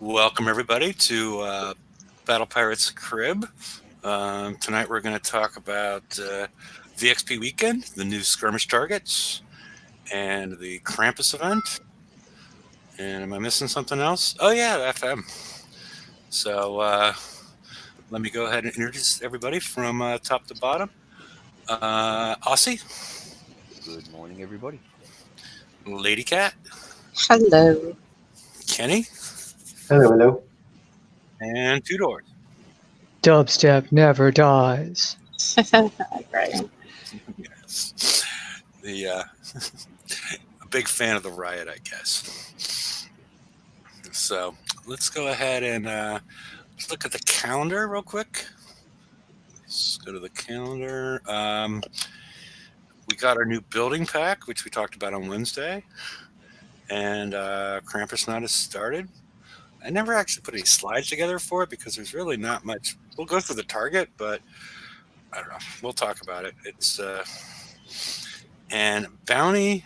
Welcome, everybody, to Battle Pirates Crib. Tonight we're going to talk about VXP Weekend, the new skirmish targets, and the Krampus event. And am I missing something else? Oh, yeah, FM. So let me go ahead and introduce everybody from top to bottom. Aussie, Good morning, everybody. Lady Cat, Hello. Kenny, Hello, hello. and Two Doors. Dubstep never dies. Right. Yes. The a big fan of the riot, I guess. So let's go ahead and let's look at the calendar real quick. Let's go to the calendar. We got our new building pack, which we talked about on Wednesday, and Krampusnacht has started. I never actually put any slides together for it because there's really not much. We'll go through the target, but I don't know. We'll talk about it. It's and Bounty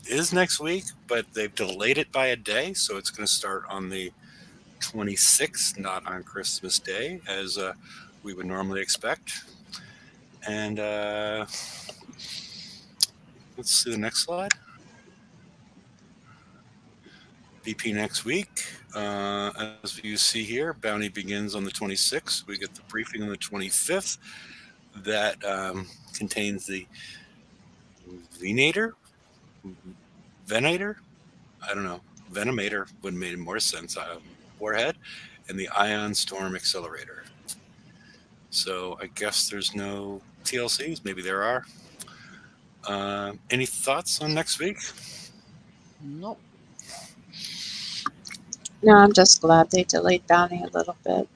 is next week, but they've delayed it by a day, so it's going to start on the 26th, not on Christmas Day, as we would normally expect. And let's see the next slide. BP next week. As you see here, Bounty begins on the 26th. We get the briefing on the 25th. That contains the Venator? Venator? I don't know. Venomator would have made more sense. Warhead and the Ion Storm Accelerator. So I guess there's no TLCs. Maybe there are. Any thoughts on next week? Nope. No, I'm just glad they delayed Bounty a little bit.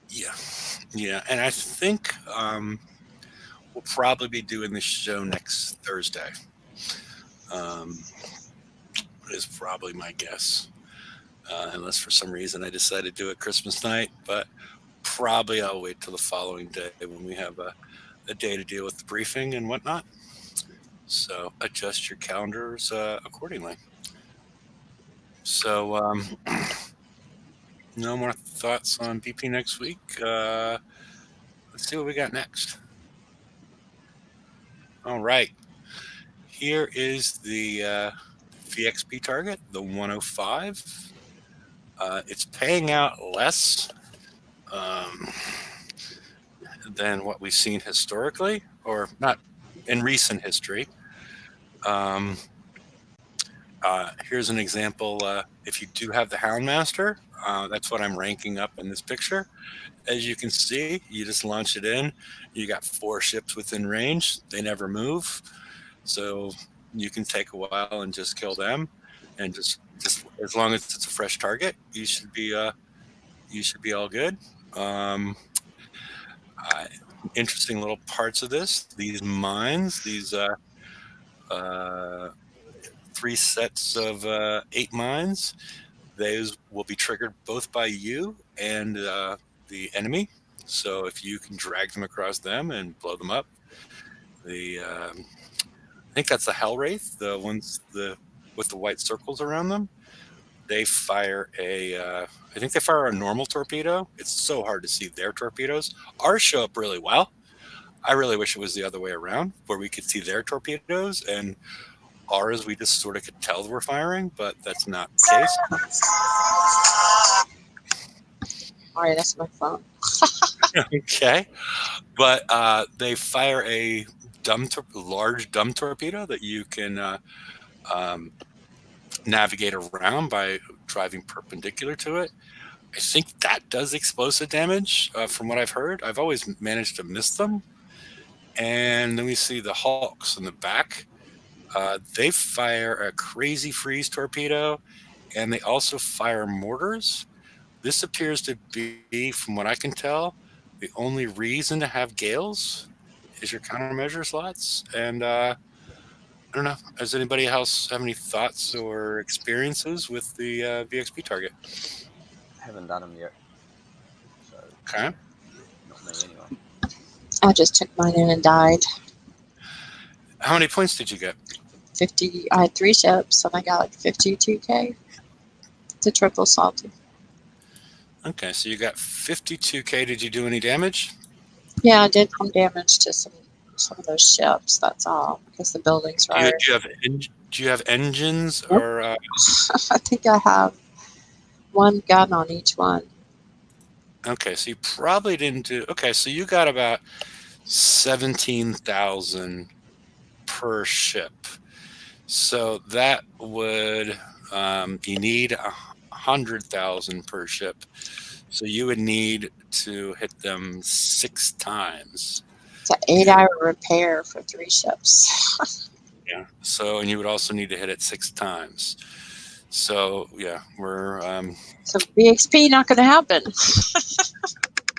Yeah. And I think we'll probably be doing the show next Thursday. Is probably my guess. Unless for some reason I decide to do it Christmas night, but probably I'll wait till the following day when we have a day to deal with the briefing and whatnot. So adjust your calendars accordingly. So no more thoughts on BP next week. Let's see what we got next. All right. Here is the VXP target, the 105. It's paying out less than what we've seen historically, or not in recent history. Here's an example. If you do have the Houndmaster, that's what I'm ranking up in this picture. As you can see, you just launch it in. You got 4 ships within range. They never move. So you can take a while and just kill them. And just as long as it's a fresh target, you should be all good. Interesting little parts of this. These mines, these 3 sets of 8 mines, those will be triggered both by you and the enemy. So if you can drag them across them and blow them up, I think that's the Hellwraith, the ones with the white circles around them. They fire I think they fire a normal torpedo. It's so hard to see their torpedoes. Ours show up really well. I really wish it was the other way around, where we could see their torpedoes and ours we just sort of could tell we're firing, but that's not the case. All right, that's my phone. Okay. But they fire a large dumb torpedo that you can navigate around by driving perpendicular to it. I think that does explosive damage from what I've heard. I've always managed to miss them. And then we see the Hulks in the back. They fire a crazy freeze torpedo, and they also fire mortars. This appears to be, from what I can tell, the only reason to have gales is your countermeasure slots. And I don't know. Does anybody else have any thoughts or experiences with the VXP target? I haven't done them yet. So, Okay. not me anyway. I just took mine in and died. How many points did you get? 50. I had 3 ships, and I got like 52K. to triple salty. Okay, so you got 52K. Did you do any damage? Yeah, I did some damage to some of those ships. That's all because the buildings Do you, are. do you have engines Nope. or? I think I have one gun on each one. Okay, so you probably didn't do. Okay, so you got about 17,000 per ship. So that would you need 100,000 per ship. So you would need to hit them 6 times. It's an 8-hour repair for 3 ships. Yeah. So and you would also need to hit it 6 times. So yeah, we're So VXP not going to happen.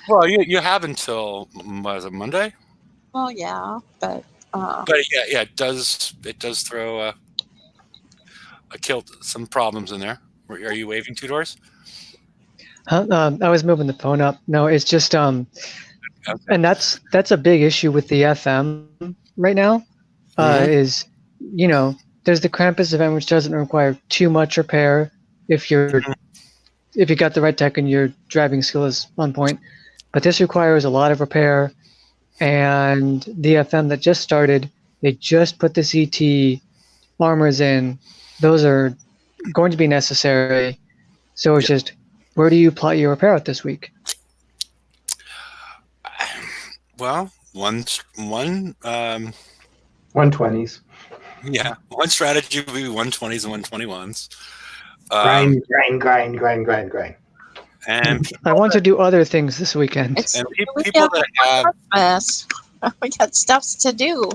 well, you have until was it Monday? Well, yeah, but Yeah, it does throw killed some problems in there. Are you waving, Two Doors? I was moving the phone up. No, it's just Okay. and that's a big issue with the FM right now. Is there's the Krampus event which doesn't require too much repair if you got the right tech and your driving skill is on point, but this requires a lot of repair. And the FM that just started, they just put the CT armors in. Those are going to be necessary. So it's just, where do you plot your repair out this week? Well, one 120s. yeah, one strategy would be 120s and 121s. Grind. And I want to do other things this weekend. people that have we got stuff to do.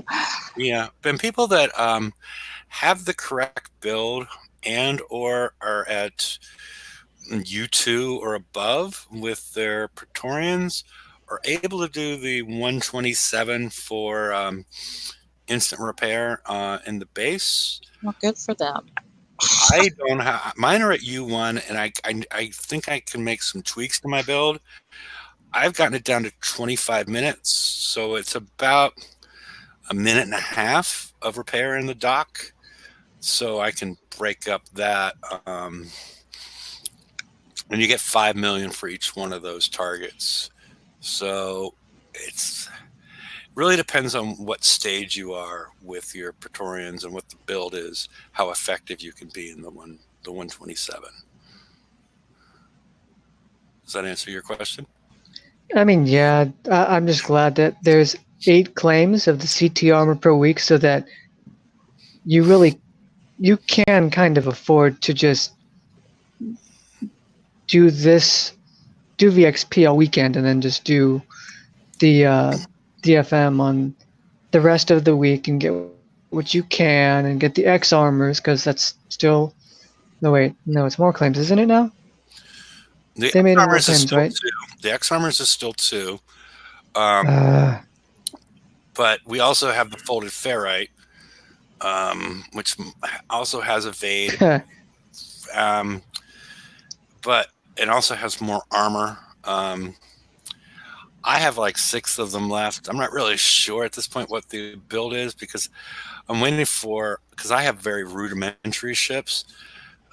and people that have the correct build and or are at U2 or above with their Praetorians are able to do the 127 for instant repair in the base. Well, good for them. I don't have mine are at U1, and I think I can make some tweaks to my build. I've gotten it down to 25 minutes, so it's about a minute and a half of repair in the dock. So I can break up that, and you get 5 million for each one of those targets. So it's really depends on what stage you are with your Praetorians and what the build is, how effective you can be in the 127. Does that answer your question? I mean, yeah, I'm just glad that there's 8 claims of the CT armor per week, so that you can kind of afford to just do VXP all weekend and then just do the DFM on the rest of the week and get what you can and get the X armors, because that's still it's more claims, isn't it now? They made it more claims, right? The X armors is still 2. But we also have the folded ferrite, which also has evade, but it also has more armor. I have like 6 of them left. I'm not really sure at this point what the build is, because I'm waiting because I have very rudimentary ships,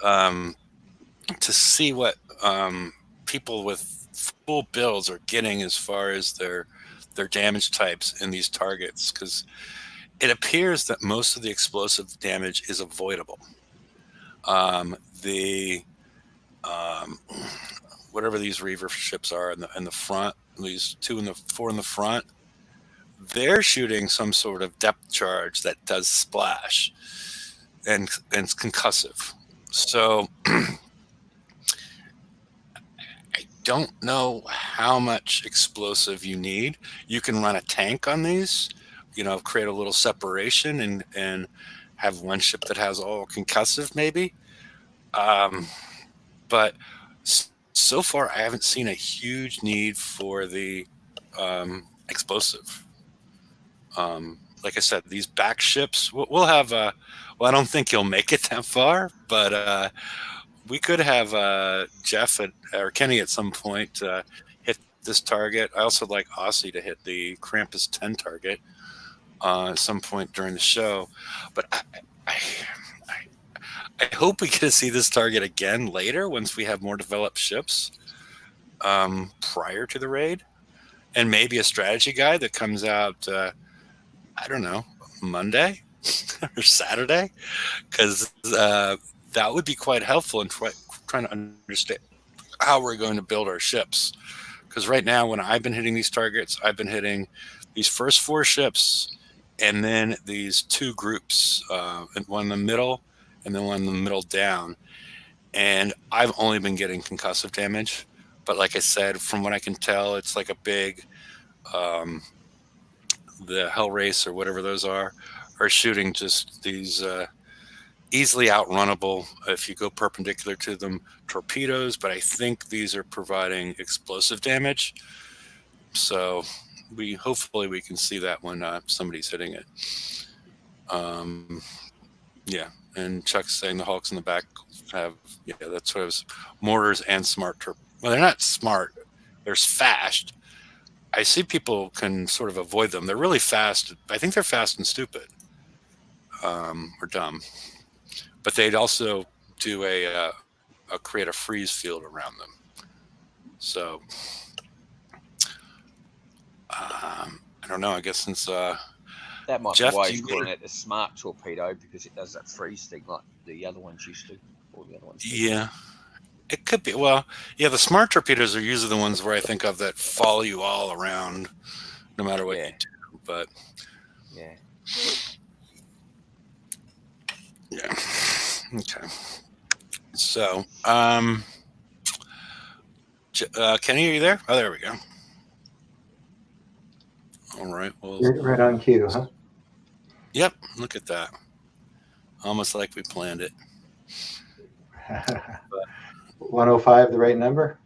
to see what people with full builds are getting as far as their damage types in these targets, because it appears that most of the explosive damage is avoidable. Whatever these Reaver ships are in the front, these 2 and 4 in the front, they're shooting some sort of depth charge that does splash and it's concussive. So I don't know how much explosive you need. You can run a tank on these, create a little separation and have one ship that has all concussive maybe. But so far, I haven't seen a huge need for the explosive. Like I said, these back ships, we'll have. I don't think you'll make it that far, but we could have Jeff or Kenny at some point hit this target. I also like Aussie to hit the Krampus 10 target at some point during the show. But I hope we get to see this target again later once we have more developed ships prior to the raid. And maybe a strategy guide that comes out, I don't know, Monday or Saturday, because that would be quite helpful in trying to understand how we're going to build our ships. Because right now, when I've been hitting these targets, I've been hitting these first 4 ships and then these 2 groups, one in the middle and then one in the middle down. And I've only been getting concussive damage. But like I said, from what I can tell, it's like a big, the Hell Race or whatever those are shooting just these easily outrunnable, if you go perpendicular to them, torpedoes. But I think these are providing explosive damage. So hopefully we can see that when somebody's hitting it. Yeah, and Chuck's saying the Hulks in the back have, yeah, that's what it was, mortars and smart well, they're not smart, they're fast. I see people can sort of avoid them. They're really fast. I think they're fast and stupid, or dumb. But they'd also do create a freeze field around them. So I don't know. I guess since That might Jeff, be why do he's you calling get- it a smart torpedo, because it does that freeze thing like the other ones used to. All the other ones. Yeah, it could be. Well, yeah, the smart torpedoes are usually the ones where I think of that follow you all around, no matter what you do. But Yeah. yeah, okay. So, Kenny, are you there? Oh, there we go. All right. Well, Right on cue, huh? yep. Look at that. Almost like we planned it. 105, the right number?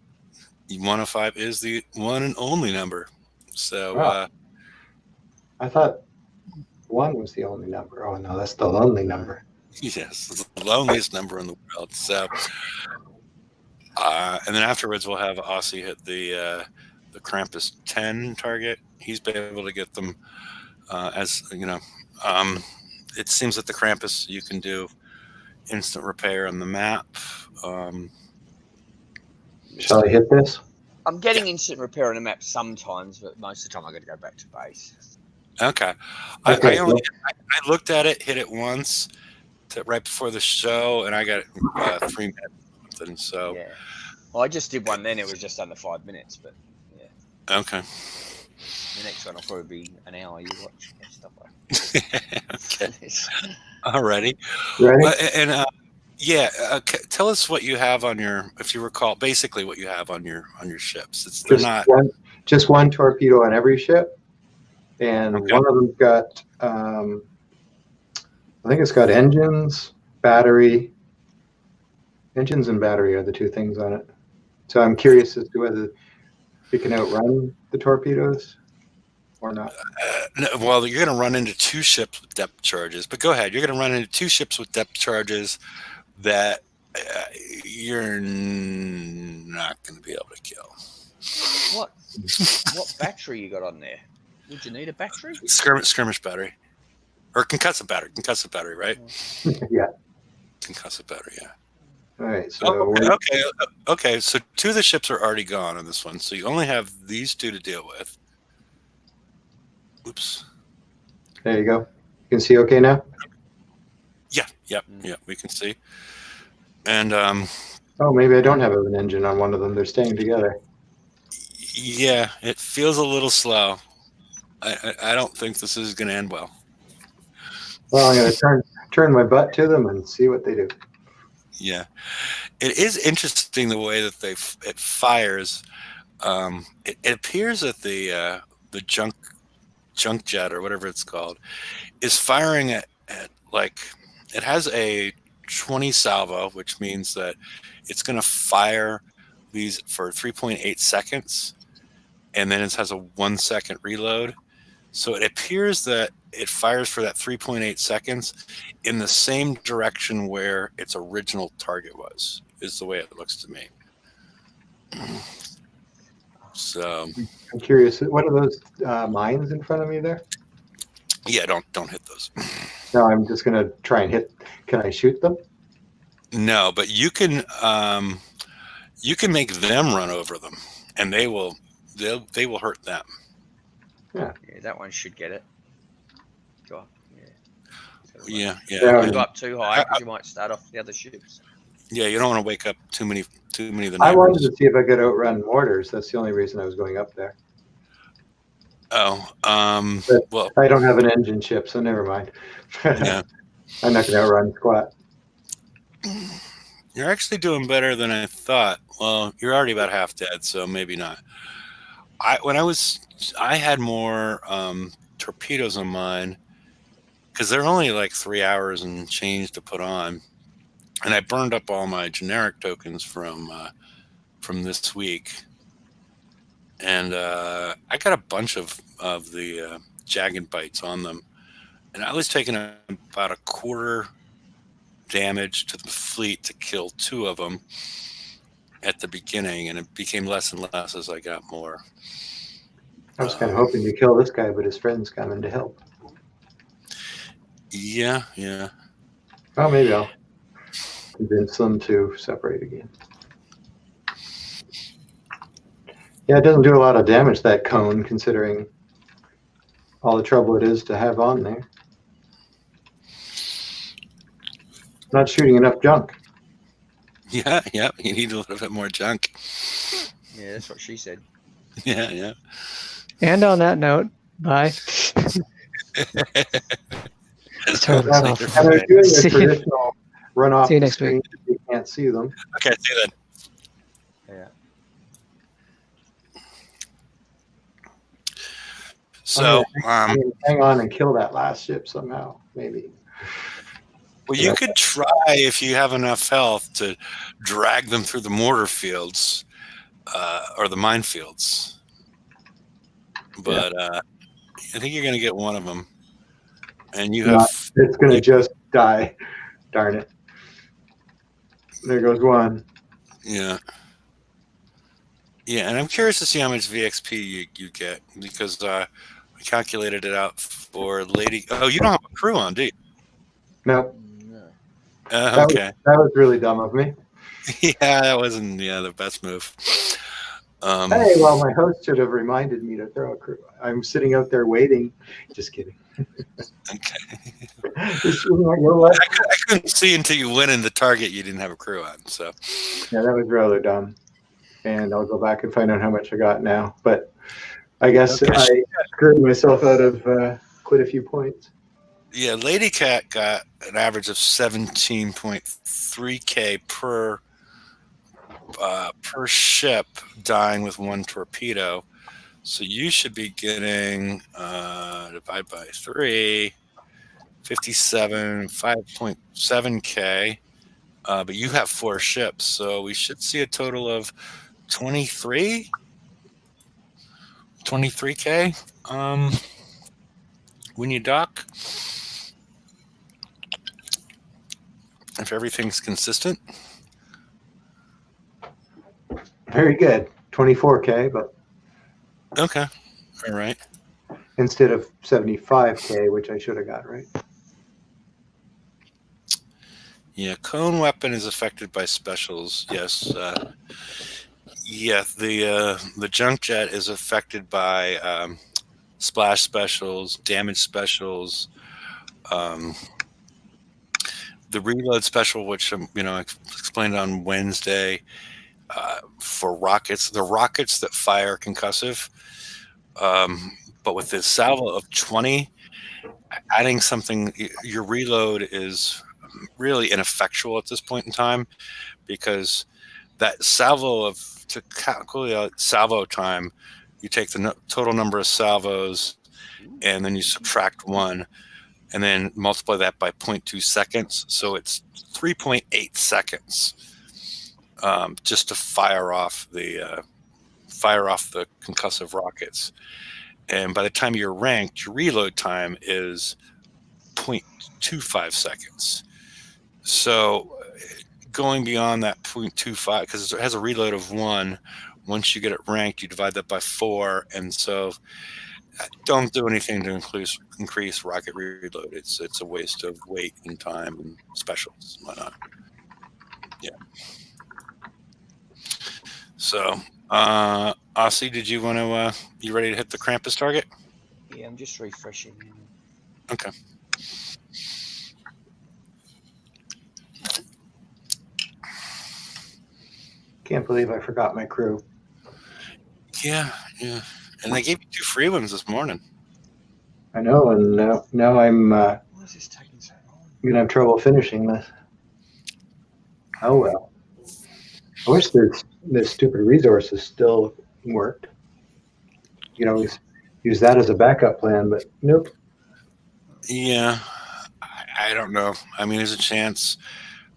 105 is the one and only number. So, Wow. I thought 1 was the only number. Oh, no, that's the lonely number. yes, it's the loneliest number in the world. So, and then afterwards, we'll have Aussie hit the Krampus 10 target. He's been able to get them, as you know. It seems that the Krampus, you can do instant repair on the map. Shall I hit this? I'm getting instant repair on the map sometimes, but most of the time I got to go back to base. Okay. Okay, I looked at it, hit it once right before the show, and I got 3 minutes or something. So Yeah. Well, I just did one then. It was just under 5 minutes, but yeah. okay. The next one will probably be an hour. You watch stuff like Okay. that. Alrighty. Ready? And tell us what you have on your, if you recall, basically what you have on your ships. They're not Just one torpedo on every ship. And Okay. one of them's got, I think it's got engines, battery. Engines and battery are the 2 things on it. So I'm curious as to whether it can outrun the torpedoes or not. no, well, you're going to run into 2 ships with depth charges. But go ahead. You're going to run into 2 ships with depth charges that you're not going to be able to kill. What battery you got on there? Would you need a battery? Skirmish battery. Or concussive battery, right? Yeah. Concussive battery, yeah. All right. So Okay. So 2 of the ships are already gone on this one. So you only have these 2 to deal with. Oops. there you go. You can see okay now? Yeah, we can see. And Oh, maybe I don't have an engine on one of them. They're staying together. yeah, it feels a little slow. I don't think this is going to end well. Well, I'm going to turn my butt to them and see what they do. Yeah, it is interesting the way that it fires. It appears that the junk jet or whatever it's called is firing at like, it has a 20 salvo, which means that it's going to fire these for 3.8 seconds, and then it has a 1 second reload. So it appears that it fires for that 3.8 seconds in the same direction where its original target was, is the way it looks to me. So I'm curious. What are those mines in front of me there? yeah, don't hit those. No, I'm just going to try and hit. Can I shoot them? No, but you can make them run over them, and they will hurt them. Yeah, that one should get it. Go up. Yeah. Yeah, Don't yeah, go up too high because you might start off the other ships. yeah. You don't want to wake up too many of the I wanted neighbors. to see if I could outrun mortars. That's the only reason I was going up there. Oh, But well, I don't have an engine ship, so never mind. yeah. I'm not going to outrun squat. You're actually doing better than I thought. Well, you're already about half dead, so maybe not. I had more torpedoes on mine because they're only like 3 hours and change to put on, and I burned up all my generic tokens from this week, and I got a bunch of the jagged bites on them, and I was taking about a quarter damage to the fleet to kill 2 of them at the beginning, and it became less and less as I got more. I was kind of hoping to kill this guy, but his friend's coming to help. Yeah. Well, maybe I'll convince them to separate again. Yeah, it doesn't do a lot of damage, that cone, considering all the trouble it is to have on there. Not shooting enough junk. Yeah. You need a little bit more junk. Yeah, that's what she said. Yeah. And on that note, bye. Let's turn this off. And they're doing a See you- traditional run off see you the next week. screen if you can't see them. Okay, see you then. Yeah. So, I'm gonna hang on and kill that last ship somehow, maybe. well, you could try if you have enough health to drag them through the mortar fields or the minefields. But I think you're going to get one of them, and you have. It's going to just die. Darn it. There goes one. Yeah, and I'm curious to see how much VXP you get, because I calculated it out for Lady. Oh, you don't have a crew on, do you? Nope. No. Okay. That was really dumb of me. Yeah, that wasn't the best move. Hey, well, my host should have reminded me to throw a crew. I'm sitting out there waiting. Just kidding. Okay. Yeah, I couldn't see until you went in the target you didn't have a crew on. So that was rather dumb. And I'll go back and find out how much I got now. But I guess Okay. I screwed myself out of quite a few points. yeah, Lady Cat got an average of 17.3K per ship dying with 1 torpedo. So you should be getting divide by 3, 57, 5.7K. But you have 4 ships, so we should see a total of 23K. When you dock, if everything's consistent. Very good. 24K, but Okay, all right. instead of 75K, which I should have got, right? Yeah, cone weapon is affected by specials. Yes. Yeah, the junk jet is affected by splash specials, damage specials, the reload special, which I explained on Wednesday. For rockets, the rockets that fire concussive, but with the salvo of 20, adding something, your reload is really ineffectual at this point in time, because that salvo to calculate salvo time, you take the total number of salvos and then you subtract 1 and then multiply that by 0.2 seconds. So it's 3.8 seconds just to fire off the concussive rockets. And by the time you're ranked, your reload time is 0.25 seconds. So going beyond that 0.25, because it has a reload of 1, once you get it ranked, you divide that by 4. And so don't do anything to increase rocket reload. It's a waste of weight and time and specials and whatnot. So, Aussie, did you want to? You ready to hit the Krampus target? Yeah, I'm just refreshing. Okay. Can't believe I forgot my crew. Yeah. And they gave you 2 free ones this morning. I know, and now I'm Why is this taking so long? gonna have trouble finishing this. Oh well. I wish this stupid resources still worked. You know, use that as a backup plan, but nope. Yeah. I don't know. I mean, there's a chance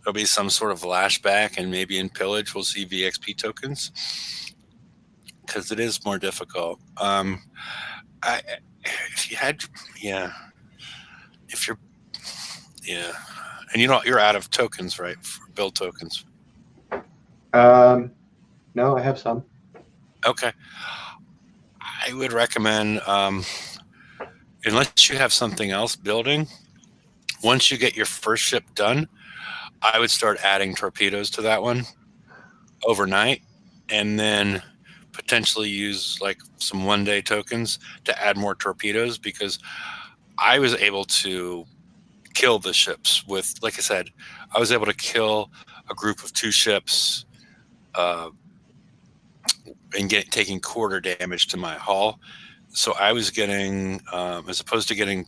there'll be some sort of lashback, and maybe in pillage we'll see VXP tokens because it is more difficult. If you had, if you're, and you're out of tokens, right? For build tokens. No, I have some. Okay. I would recommend, unless you have something else building, once you get your first ship done, I would start adding torpedoes to that one overnight, and then potentially use like some 1-day tokens to add more torpedoes, because I was able to kill the ships with, like I said, I was able to kill a group of 2 ships and taking quarter damage to my hull. So I was getting, as opposed to getting,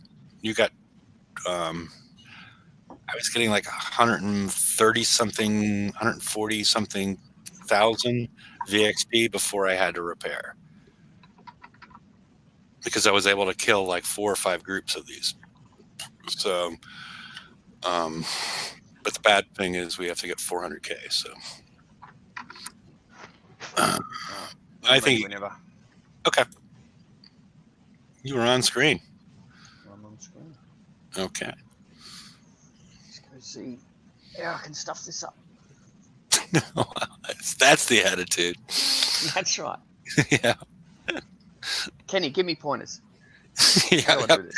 I was getting like 130 something, 140 something thousand VXP before I had to repair, because I was able to kill like 4 or 5 groups of these. So, but the bad thing is we have to get 400K. So, I think whenever okay. You were on screen. I'm on screen. Okay. Just go see how I can stuff this up. That's the attitude. That's right. Yeah. Kenny, give me pointers. Yeah. How do I do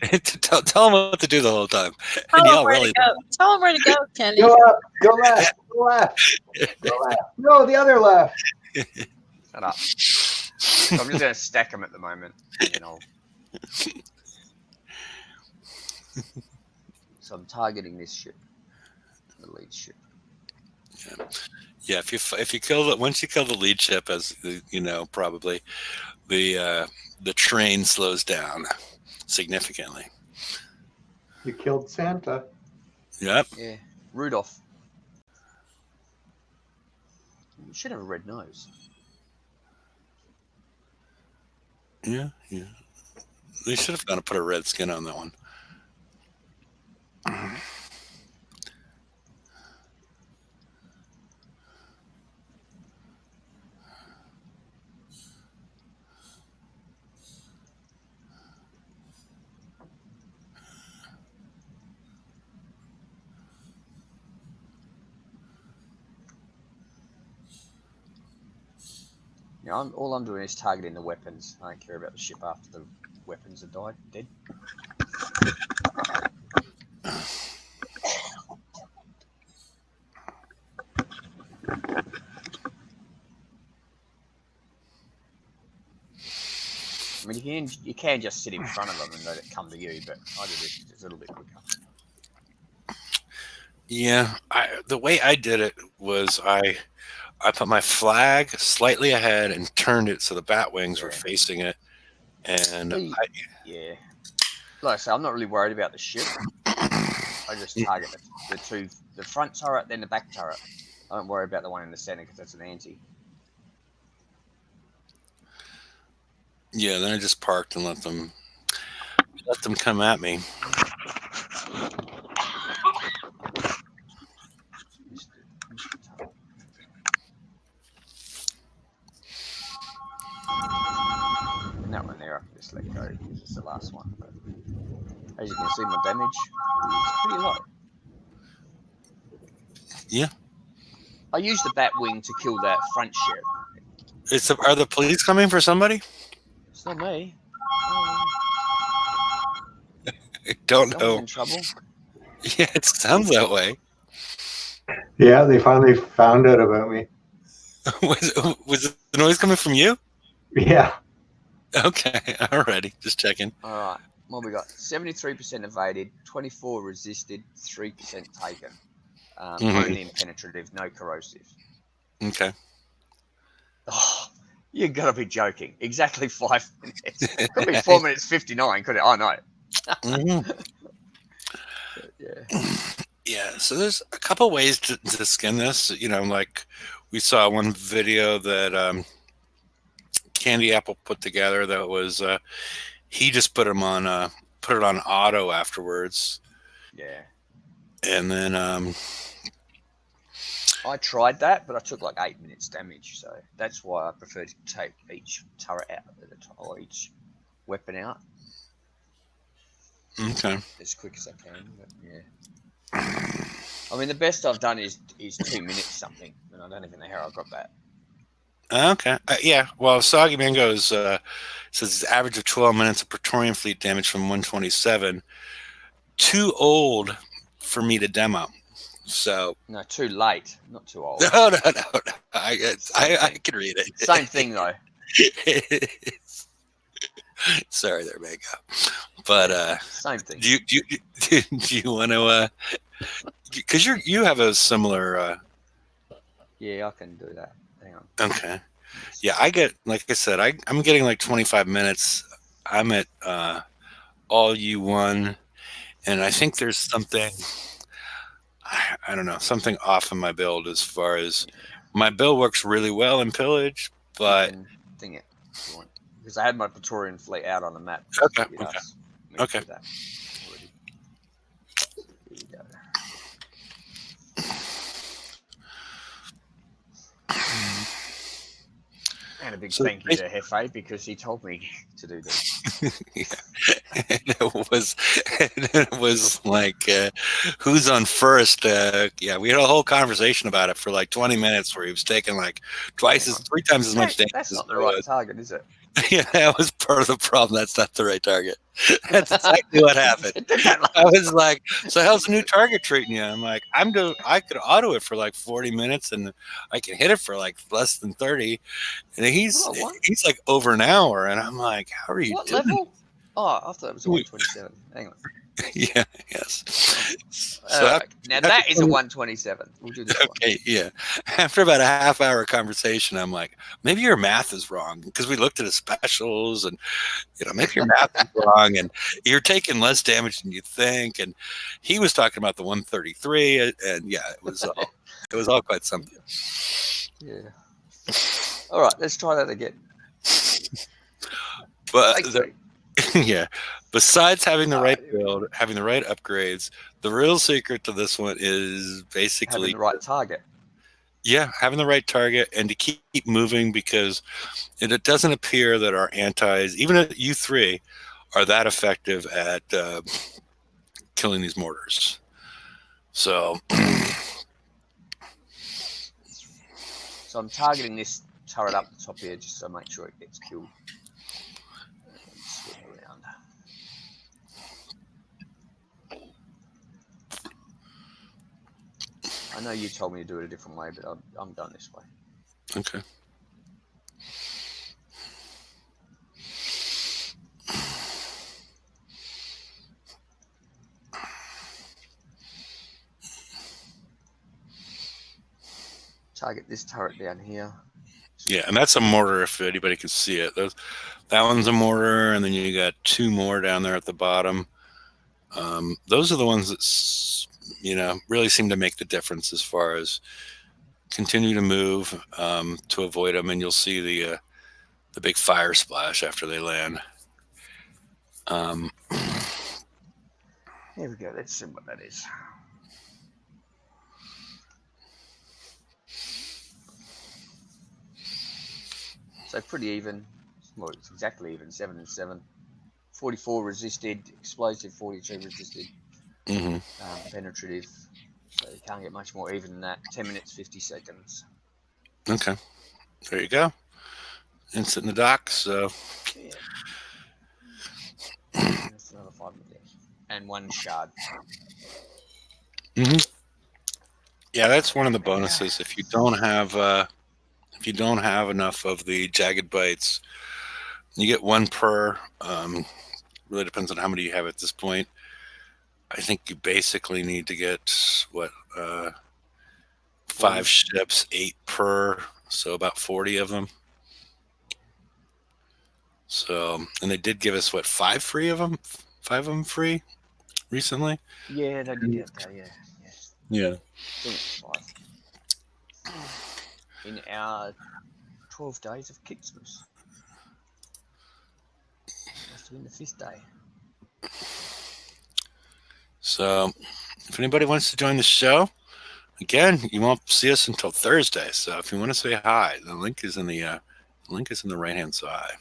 this? Tell them what to do the whole time. Tell And him y'all where really to go. Tell him where to go, Kenny. Go up, go left, go left, go left. No, the other left. Shut up. So I'm just going to stack them at the moment. You know. So I'm targeting this ship, the lead ship. Yeah, if you kill the once you kill the lead ship, as you know, probably the train slows down significantly. You killed Santa. Yep. Yeah, Rudolph. You should have a red nose. Yeah. They should have gone to put a red skin on that one. You know, all I'm doing is targeting the weapons. I don't care about the ship after the weapons have died, dead. I mean, you can just sit in front of them and let it come to you, but I do this a little bit quicker. Yeah, the way I did it was I put my flag slightly ahead and turned it so the bat wings were facing it, and yeah. Like I say, I'm not really worried about the ship. I just target the front turret, then the back turret. I don't worry about the one in the center because that's an anti. Yeah, then I just parked and let them come at me. And that one there, I can just let go because it's the last one. But as you can see, my damage is pretty low. Yeah. I used the bat wing to kill that front ship. Are the police coming for somebody? It's not me. I don't know. In trouble. Yeah, it sounds that way. Yeah, they finally found out about me. was the noise coming from you? Yeah. Okay, alrighty, just checking. All right. What we got? 73% evaded, 24 resisted, 3% taken. Only impenetrative, no corrosive. Okay. Oh, you gotta be joking. Exactly 5 minutes. Could be 4 minutes 59, could it? Oh no. Yeah. Yeah, so there's a couple ways to skin this. Like we saw one video that Candy Apple put together that was he just put it on auto afterwards, Yeah. and then I tried that, but I took like 8 minutes damage, so that's why I prefer to take each turret out at a time, or each weapon out okay. as quick as I can. But yeah. I mean, the best I've done is 2 minutes something, and I don't even know how I got that. Okay. Yeah. Well, Soggy Mango's says it's average of 12 minutes of Praetorian Fleet damage from 127. Too old for me to demo. So No, too late, not too old. no. I can read it. Same thing though. Sorry, there, Mango. But Same thing. do you want to? Because you have a similar. Yeah, I can do that. Hang on. Okay. Yeah, I get, like I said, I'm getting like 25 minutes. I'm at all U1, and I think there's something, I don't know, something off in my build as far as my build works really well in Pillage, but Thing it if you want. Because I had my Praetorian Fleet out on the map. Okay, It okay. does. Okay. Do that already. Here we go. And a big So thank you to Hefe because he told me to do this. yeah. And it was like, who's on first? Yeah, we had a whole conversation about it for like 20 minutes where he was taking like three times as much damage. That's as not the I right was. target, is it? Yeah, that was part of the problem. That's not the right target. That's exactly what happened. I was like, "So how's the new target treating you?" I'm like, I could auto it for like 40 minutes, and I can hit it for like less than 30." And he's like over an hour, and I'm like, "How are you What doing?" level? Oh, I thought it was a 127. Hang on. Yeah. Yes. So Now that is a 127. We'll do this one. okay, yeah. After about a half-hour conversation, I'm like, maybe your math is wrong because we looked at his specials, and maybe your math is wrong, and you're taking less damage than you think. And he was talking about the 133, and yeah, it was all quite something. Yeah. All right, let's try that again. But yeah, besides having the right build, having the right upgrades, the real secret to this one is basically having the right target. Yeah, having the right target and to keep moving, because it doesn't appear that our antis, even at U3, are that effective at killing these mortars. So I'm targeting this turret up the top here just to make sure it gets killed. Swing around. I know you told me to do it a different way, but I'm going this way. okay. Target this turret down here. Yeah, and that's a mortar if anybody can see it. That one's a mortar, and then you got two more down there at the bottom. Those are the ones that really seem to make the difference as far as continue to move to avoid them, and you'll see the big fire splash after they land. Here we go. Let's see what that is. So pretty even. Well, it's exactly even. 7 and 7. 44 resisted. Explosive 42 resisted. Penetrative. So you can't get much more even than that. 10 minutes 50 seconds. Okay, there you go. Instant in the dock. So yeah. That's another 5 minutes. And one shard. Yeah, that's one of the bonuses. If you don't have enough of the jagged bites, you get one per. Really depends on how many you have at this point. I think you basically need to get what 5 ships, 8 per, so about 40 of them. So, and they did give us what 5 free of them, 5 of them free recently. Yeah, they did that day. Yeah. Yeah. I think it was 5 in our 12 days of Kixmas. Must have been the 5th day. So, if anybody wants to join the show, again, you won't see us until Thursday. So, if you want to say hi, the link is in the right-hand side.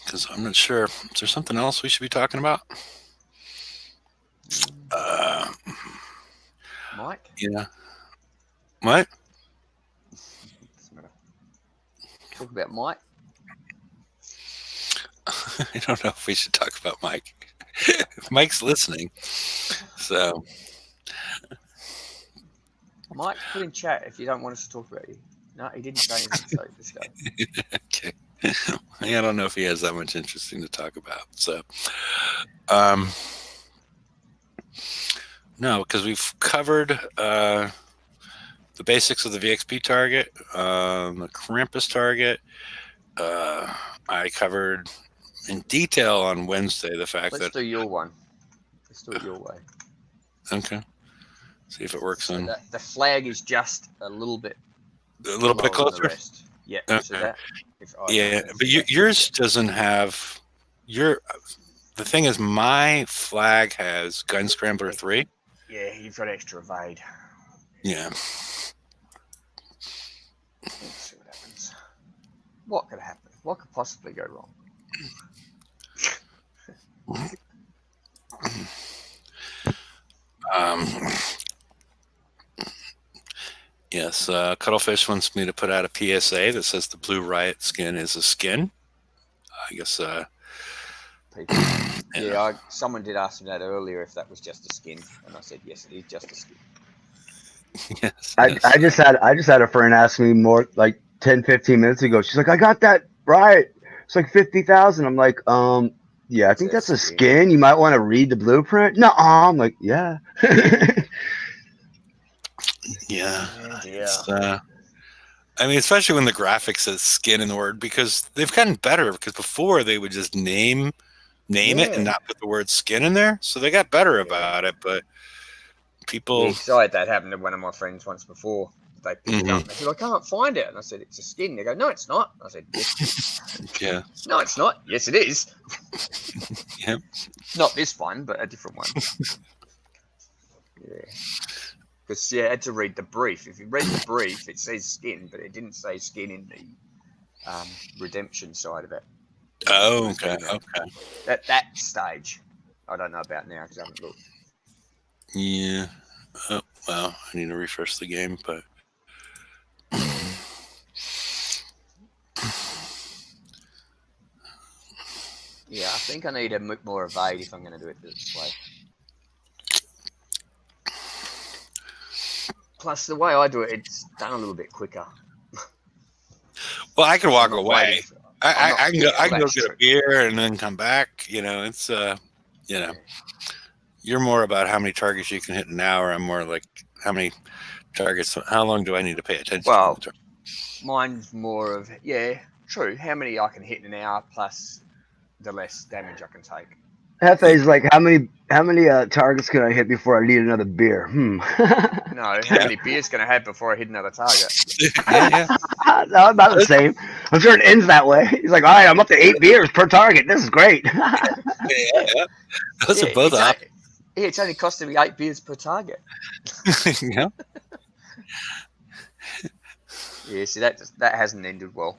Because I'm not sure. Is there something else we should be talking about? Mike? Yeah. What? Talk about Mike. I don't know if we should talk about Mike. If Mike's listening. So. Mike, put in chat if you don't want us to talk about you. No, he didn't say anything, so let's go. Okay. I don't know if he has that much interesting to talk about. So, no, because we've covered the basics of the VXP target, the Krampus target. I covered in detail on Wednesday the fact Let's that. do your one. Let's do it your way. Okay. See if it works So on. the flag is just a little bit Closer. than the rest. Yeah. Okay. So that. Yeah, but yours doesn't have your. The thing is, my flag has Gun Scrambler 3. Yeah, you've got extra evade. Yeah. Let's see what happens. What could happen? What could possibly go wrong? Yes, Cuttlefish wants me to put out a PSA that says the Blue Riot skin is a skin. I guess. Yeah, someone did ask me that earlier if that was just a skin, and I said yes, it is just a skin. Yes, I just had a friend ask me more like 10-15 minutes ago. She's like, I got that right. It's like 50,000. I'm like, yeah, I think that's a skin. You might want to read the blueprint. No, I'm like, yeah. Yeah. I mean, especially when the graphic says skin in the word, because they've gotten better. Because before they would just name it and not put the word skin in there, so they got better about it. But people, Yeah, so I had that happen to one of my friends once before. They picked it up and they said, I can't find it. And I said, it's a skin. They go, no, it's not. I said, yes. Yeah. No, it's not. Yes, it is. Yep. Not this one, but a different one. Yeah. Because, I had to read the brief. If you read the brief, it says skin, but it didn't say skin in the redemption side of it. Oh, okay. Okay. At that stage. I don't know about now because I haven't looked. Yeah. Oh, well, I need to refresh the game, but. Yeah, I think I need a bit more evade if I'm going to do it this way. Plus, the way I do it, it's done a little bit quicker. Well, I can walk away. I can go get true. a beer and then come back. It's you're more about how many targets you can hit in an hour. I'm more like how many targets. How long do I need to pay attention? Well, to the mine's more of true. How many I can hit in an hour plus the less damage I can take. Hefe's like, how many targets can I hit before I need another beer? No, how many beers can I have before I hit another target? No, about the same. I'm sure it ends that way. He's like, all right, I'm up to 8 beers per target. This is great. yeah. Those are both up. It's only costing me 8 beers per target. Yeah. Yeah, see, that hasn't ended well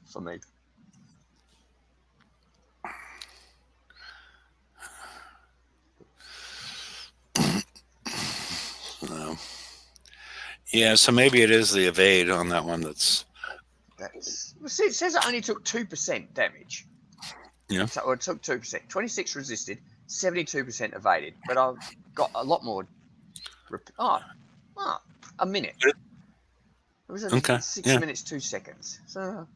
for me. Yeah, so maybe it is the evade on that one See, it says it only took 2% damage. Yeah. So it took 2%. 26 resisted, 72% evaded. But I got a lot more. A minute. It was Okay. 6 Yeah. minutes 2 seconds. So,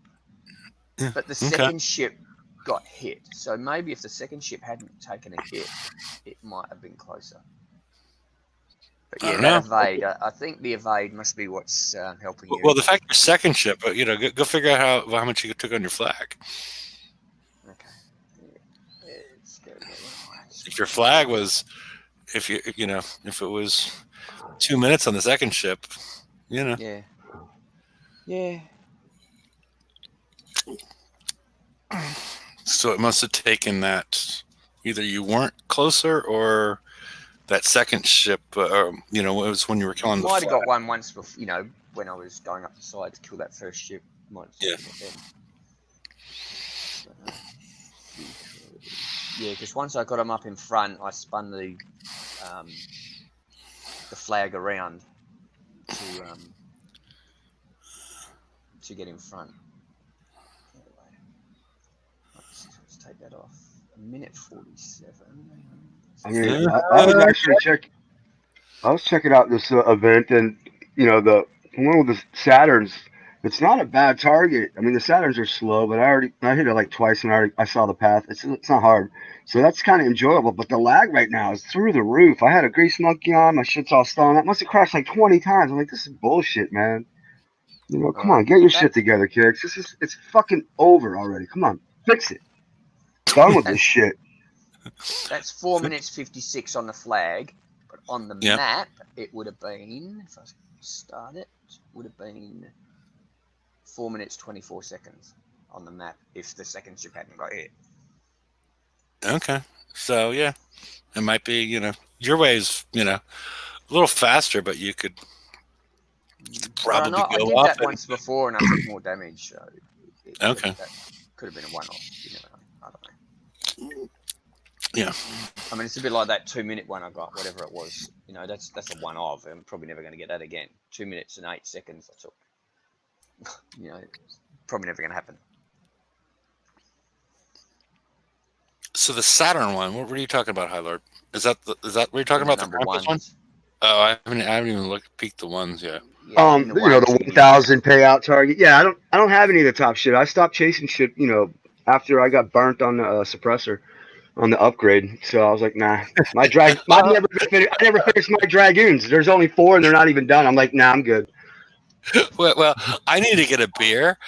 Yeah. but the Okay. second ship got hit. So maybe if the second ship hadn't taken a hit, it might have been closer. But I yeah, don't that know. evade. I think the evade must be what's helping you. Well, the fact your second ship, go figure out how much you took on your flag. Okay. Yeah, it's good. If your flag was, if it was 2 minutes on the second ship, Yeah. Yeah. So it must have taken that. Either you weren't closer, or that second ship, it was when you were killing the Might have flag. got one once before, when I was going up the side to kill that first ship. Might have taken it then. Yeah, because once I got them up in front, I spun the flag around to get in front. Let's take that off. A minute 47. I mean, I was actually I was checking out this event, and the one with the Saturns. It's not a bad target. I mean, the Saturns are slow, but I hit it like twice, and I saw the path. It's not hard, so that's kind of enjoyable. But the lag right now is through the roof. I had a grease monkey on. My shit's all stalling. That must have crashed like 20 times. I'm like, this is bullshit, man. Come on, get your shit together, kids. It's fucking over already. Come on, fix it. Done with this shit. That's 4 minutes 56 on the flag, but on the map it would have been, if I start it, would have been 4 minutes 24 seconds on the map if the second ship hadn't got hit. Okay, so yeah, it might be your way is a little faster, but you could probably go I did up. that once before, and I took more damage. So Okay. That could have been a one-off. You never know. I don't know. Yeah. I mean, it's a bit like that 2 minute one I got, whatever it was. That's a one-off. I'm probably never going to get that again. 2 minutes and 8 seconds I took. Probably never going to happen. So the Saturn one, what were you talking about, High Lord? Is that what you're talking about? The number Krampus one? ones. Oh, I haven't even peeked the ones yet. Yeah, The 1,000 payout target. Yeah, I don't have any of the top shit. I stopped chasing shit, after I got burnt on the suppressor on the upgrade. So I was like, nah, I never finished my dragoons. There's only 4 and they're not even done. I'm like, nah, I'm good. Well, I need to get a beer.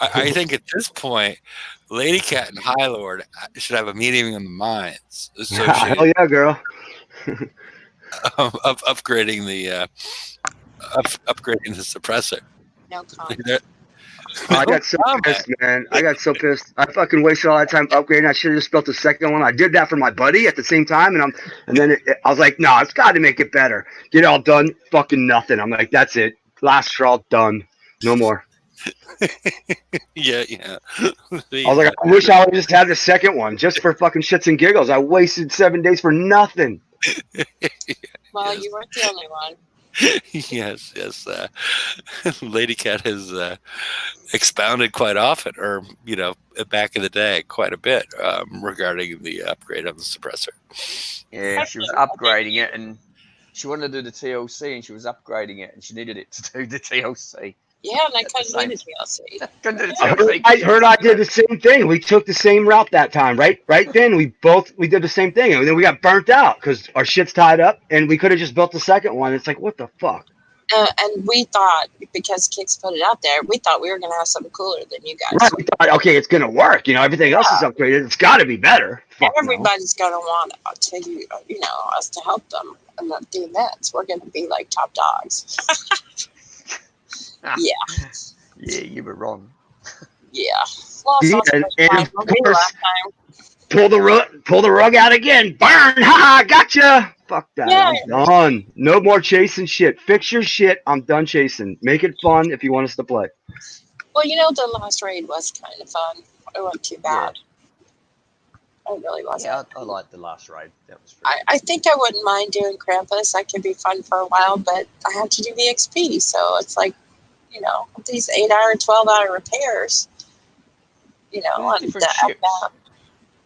I think at this point, Lady Cat and High Lord should have a meeting in the mines. Hell yeah, girl. Upgrading the suppressor. No comment. I got so pissed, man. I got so pissed. I fucking wasted all that time upgrading. I should have just built a second one. I did that for my buddy at the same time, and then I was like, no, it's got to make it better. Get it all done. Fucking nothing. I'm like, that's it. Last straw, done. No more. Yeah. I was like, I wish I would just had the second one just for fucking shits and giggles. I wasted 7 days for nothing. Well, you weren't the only one. Yes. Lady Cat has expounded quite often, or back in the day, quite a bit regarding the upgrade of the suppressor. Yeah, she was upgrading it, and she wanted to do the TLC, and she was upgrading it, and she needed it to do the TLC. Yeah, and I couldn't do the TLC. I heard I did the same thing. We took the same route that time, right? Right then, we did the same thing, and then we got burnt out because our shit's tied up, and we could have just built the second one. It's like, what the fuck? And we thought, because Kix put it out there, we thought we were going to have something cooler than you guys. Right, we thought, okay, it's going to work. Everything else is upgraded. It's got to be better. Everybody's going to want us to help them in the events. We're going to be like top dogs. Yeah. Yeah, you were wrong. Yeah. Well, and of course, pull the rug out again. Burn! Ha! Gotcha! Fuck that. Yeah. I'm done. No more chasing shit. Fix your shit. I'm done chasing. Make it fun if you want us to play. Well, the last raid was kind of fun. It wasn't too bad. Yeah. It really wasn't. Yeah, I liked the last raid. That was I think I wouldn't mind doing Krampus. That could be fun for a while, but I have to do VXP, so it's like, these 8-hour, 12-hour repairs, on the map.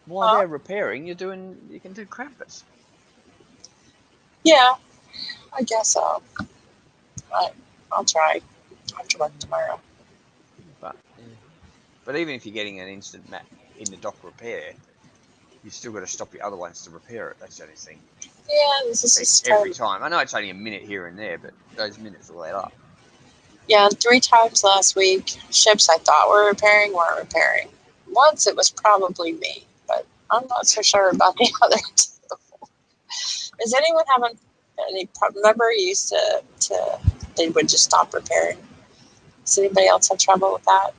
while they're repairing, you can do Krampus. Yeah, I guess so. I'll try. I have to work tomorrow. But even if you're getting an instant map in the dock repair, you've still got to stop your other ones to repair it. That's the only thing. Yeah, this is Every time. I know it's only a minute here and there, but those minutes will add up. Yeah, 3 times last week, ships I thought were repairing weren't repairing. Once it was probably me, but I'm not so sure about the other 2. Is anyone having any? Remember, you used to they would just stop repairing. Does anybody else have trouble with that?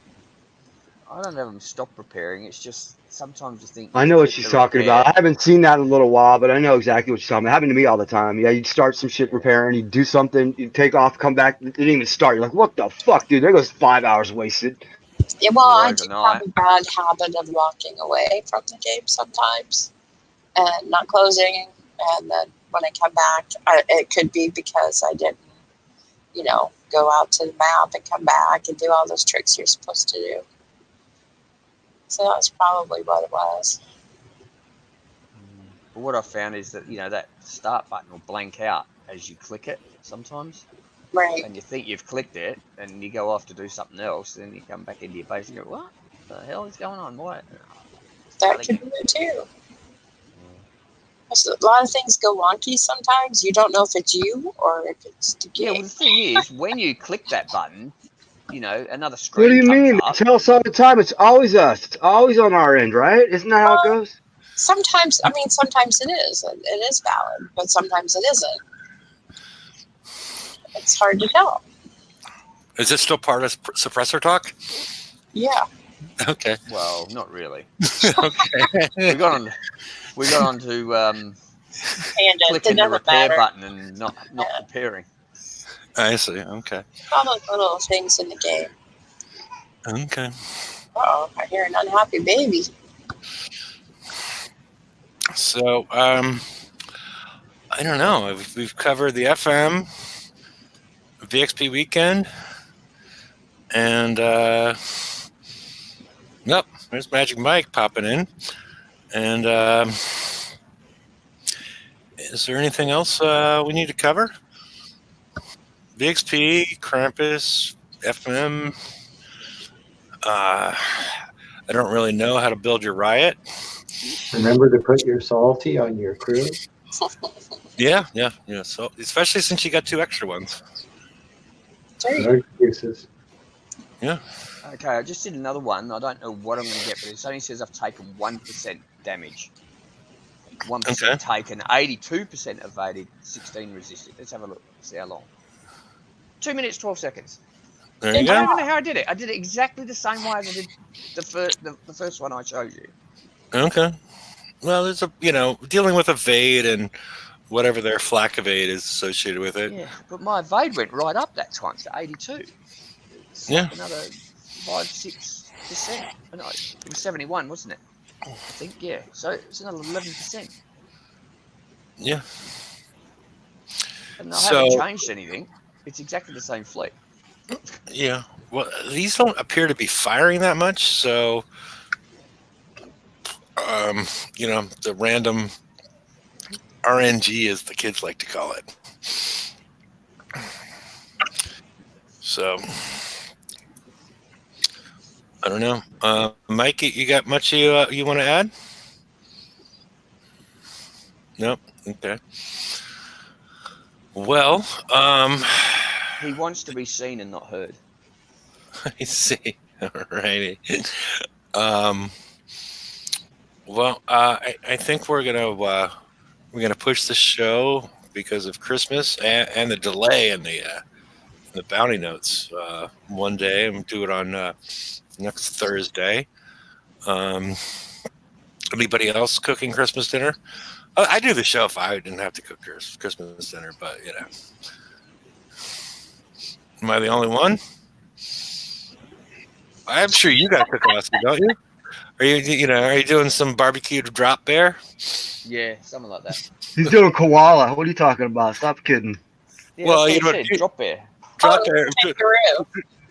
I don't have them stop repairing. It's just sometimes you think. I know what she's talking about. I haven't seen that in a little while, but I know exactly what she's talking about. It happened to me all the time. Yeah, you'd start some shit repairing, you do something, you take off, come back, it didn't even start. You're like, what the fuck, dude? There goes 5 hours wasted. Yeah, well, I do have a bad habit of walking away from the game sometimes and not closing. And then when I come back, it could be because I didn't, go out to the map and come back and do all those tricks you're supposed to do. So that's probably what it was. But what I found is that, that start button will blank out as you click it sometimes. Right. And you think you've clicked it, and you go off to do something else, and you come back into your base and go, what the hell is going on? Why? That could be it too. A lot of things go wonky sometimes. You don't know if it's you or if it's the game. Yeah, well, the thing is, when you click that button, another screen What do you mean? up. They tell us all the time it's always us. It's always on our end, right? Isn't that how it goes? Sometimes it is. It is valid, but sometimes it isn't. It's hard to tell. Is it still part of suppressor talk? Yeah. Okay. Well, not really. Okay. we got on to clicking the repair button and not repairing. I see. Okay. All those little things in the game. Okay. Oh, I hear an unhappy baby. So, I don't know. We've covered the FM, VXP weekend, and nope, there's Magic Mike popping in. And is there anything else we need to cover? VXP, Krampus, FM. I don't really know how to build your riot. Remember to put your salty on your crew. Yeah. So, especially since you got 2 extra ones. No excuses. Yeah. Okay, I just did another one. I don't know what I'm going to get, but it only says I've taken 1% damage. 1% taken, 82% evaded, 16 resisted. Let's have a look. See how long. 2 minutes, 12 seconds. There you I go. don't know how I did it. I did it exactly the same way as I did the first one I showed you. Okay. Well, there's dealing with evade and whatever their flak evade is associated with it. Yeah, but my evade went right up that time to 82. It's like another 5-6%. No, it was 71, wasn't it? I think, yeah. So it's another 11%. Yeah. And I haven't changed anything. It's exactly the same fleet. Yeah. Well, these don't appear to be firing that much, so the random RNG, as the kids like to call it. So I don't know. Mike, you got much you want to add? Nope. Okay. Well, he wants to be seen and not heard. I see. Alrighty. Well, I think we're gonna push the show because of Christmas and the delay in the bounty notes. One day, and do it on next Thursday. Anybody else cooking Christmas dinner? I do the show if I didn't have to cook Christmas dinner, but am I the only one? I'm sure you got cookalassi, don't you? Are you doing some barbecued drop bear? Yeah, something like that. He's doing koala. What are you talking about? Stop kidding. Yeah, well, drop bear. Drop bear.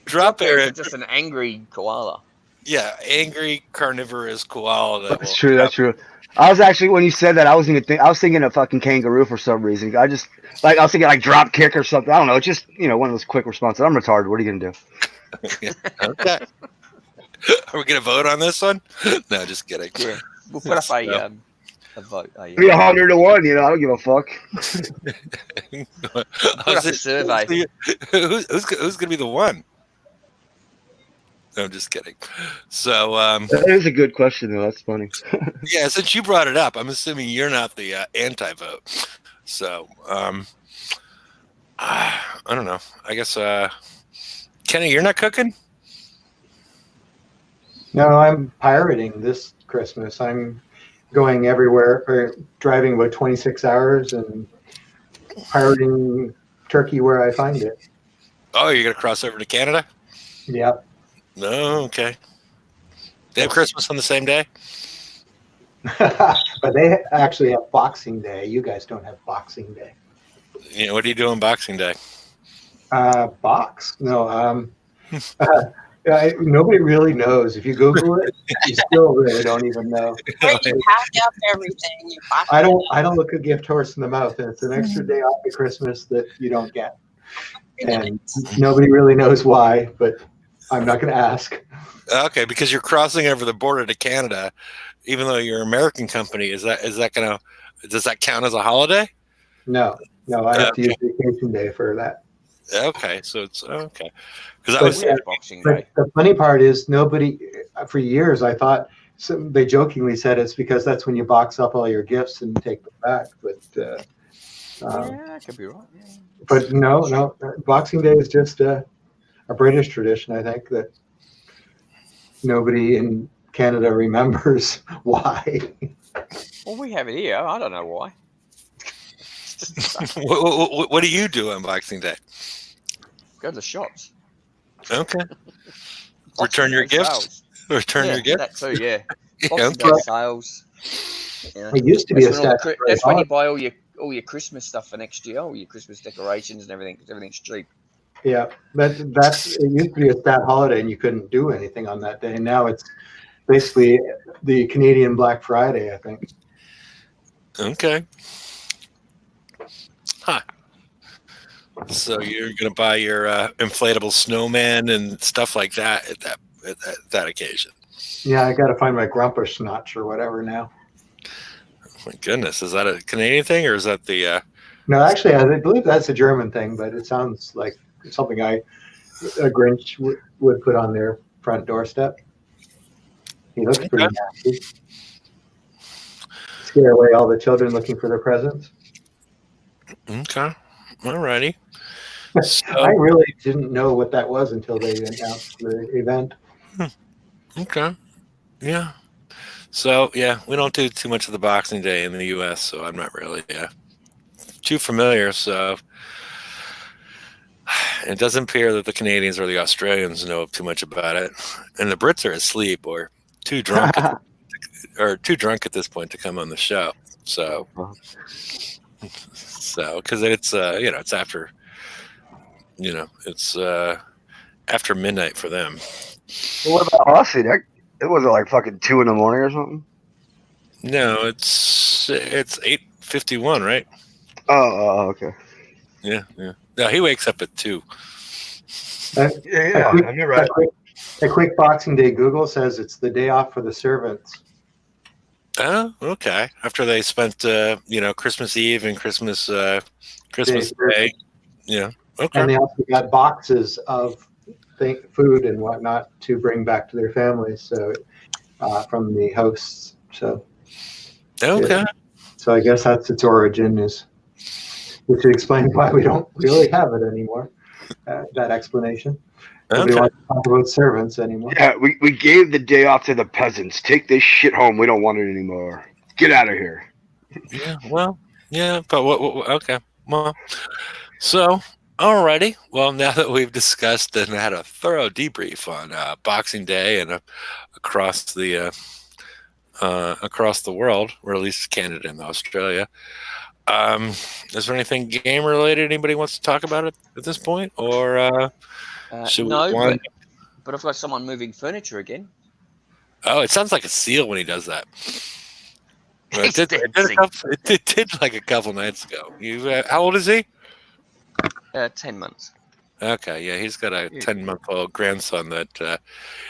Drop bear is just an angry koala. Yeah, angry carnivorous koala. That's true. That's true. I was actually, when you said that, I was thinking of fucking kangaroo for some reason. I was thinking like drop kick or something. I don't know. It's just one of those quick responses. I'm retarded. What are you gonna do? Okay. Are we gonna vote on this one? No, just kidding. Yeah, we'll put up a vote. Be 100 to 1. I don't give a fuck. Put up a survey. Who's gonna be the one? No, I'm just kidding. So that is a good question, though. That's funny. Yeah, since you brought it up, I'm assuming you're not the anti-vote. So I don't know. I guess Kenny, you're not cooking? No, I'm pirating this Christmas. I'm going everywhere, or driving about 26 hours and pirating turkey where I find it. Oh, you're gonna cross over to Canada? Yep. No, okay. They have Christmas on the same day? But they actually have Boxing Day. You guys don't have Boxing Day. Yeah, what are you doing Boxing Day? Box? No. Nobody really knows. If you Google it, you still really don't even know. But you pack up everything. I don't look a gift horse in the mouth, and it's an extra day off at Christmas that you don't get. And nobody really knows why, but I'm not going to ask. Okay, because you're crossing over the border to Canada, even though you're an American company. Does that count as a holiday? No, I have to use vacation day for that. Okay, so it's okay. Because Boxing Day. The funny part is nobody, for years, I thought they jokingly said it's because that's when you box up all your gifts and take them back. But I could be right. Yeah. But no, Boxing Day is just a British tradition. I think that nobody in Canada remembers why. Well, we have it here. I don't know why. what do you do on Boxing Day? Go to the shops. Okay. Return your gifts. Return your gifts. That too, yeah. Yeah, Boxing Day sales. Yeah. It used to be that's when you buy all your Christmas stuff for next year, all your Christmas decorations and everything, because everything's cheap. Yeah, it used to be a stat holiday, and you couldn't do anything on that day. Now it's basically the Canadian Black Friday, I think. Okay. Huh. So you're gonna buy your inflatable snowman and stuff like that at that occasion. Yeah, I got to find my Krampusnacht or whatever now. Oh my goodness, is that a Canadian thing or is that the? No, actually, I believe that's a German thing, but it sounds like something a Grinch would put on their front doorstep. He looks pretty nasty. Scare away all the children looking for their presents. Okay, alrighty. So, I really didn't know what that was until they announced the event. Okay, yeah. So yeah, we don't do too much of the Boxing Day in the U.S., so I'm not really too familiar. So it doesn't appear that the Canadians or the Australians know too much about it, and the Brits are asleep or too drunk, at this point to come on the show. So because it's it's after it's after midnight for them. Well, what about Aussie? It wasn't like fucking 2 a.m. or something. No, it's 8:51, right? Oh, okay. Yeah. No, he wakes up at 2. Yeah, you're right. A quick Boxing Day Google says it's the day off for the servants. Oh, okay. After they spent Christmas Eve and Christmas Day. Yeah. Okay. And they also got boxes of food and whatnot to bring back to their families. So from the hosts. So okay. Yeah. So I guess that's its origin, which explains why we don't really have it anymore. That explanation. Nobody wants to talk about servants anymore. Yeah, we gave the day off to the peasants. Take this shit home. We don't want it anymore. Get out of here. Yeah. Well. Yeah. But what? Okay. Well. So. Alrighty. Well, now that we've discussed and had a thorough debrief on Boxing Day and across the world, or at least Canada and Australia, is there anything game related anybody wants to talk about it at this point, or should no? we But I've got someone moving furniture again. Oh, it sounds like a seal when he does that. Well, He's it dancing. did like a couple nights ago. How old is he? 10 months. Okay, yeah, he's got a Yeah. 10-month-old grandson that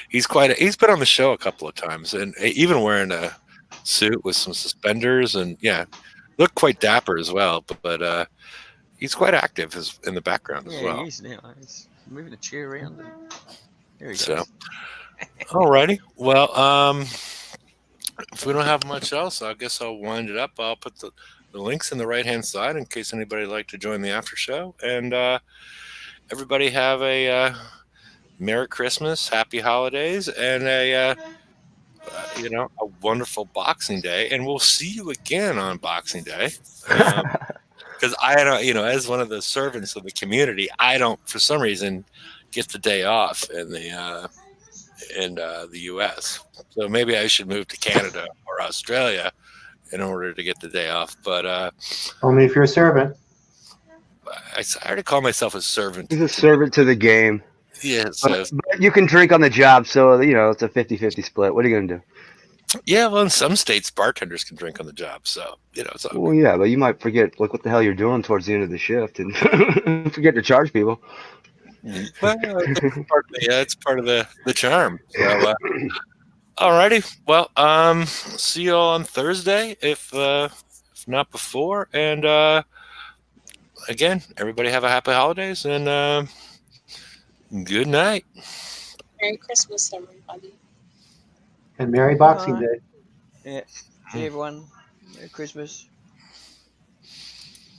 he's he's been on the show a couple of times, and even wearing a suit with some suspenders, and yeah, looked quite dapper as well. But he's quite active in the background as Yeah, well. he is now. He's moving the chair around. And there he goes. So, alrighty. Well, if we don't have much else, I guess I'll wind it up. I'll put the links in the right-hand side in case anybody would like to join the after show. And everybody have a Merry Christmas, Happy Holidays, and a wonderful Boxing Day. And we'll see you again on Boxing Day. Because I don't, as one of the servants of the community, I don't, for some reason, get the day off in the U.S. So maybe I should move to Canada or Australia in order to get the day off. But Only if you're a servant. I already call myself a servant. He's a servant to the game. Yeah, so, But you can drink on the job, so it's a 50-50 split. What are you gonna do? yeah, well, in some states, bartenders can drink on the job, so it's all Well, yeah, but you might forget like what the hell you're doing towards the end of the shift and forget to charge people. well, it's part of the charm. So, alrighty, well, see you all on Thursday, if not before, and again, everybody have a happy holidays and good night. Merry Christmas, everybody. And Merry Boxing Day. Yeah. See everyone. Merry Christmas.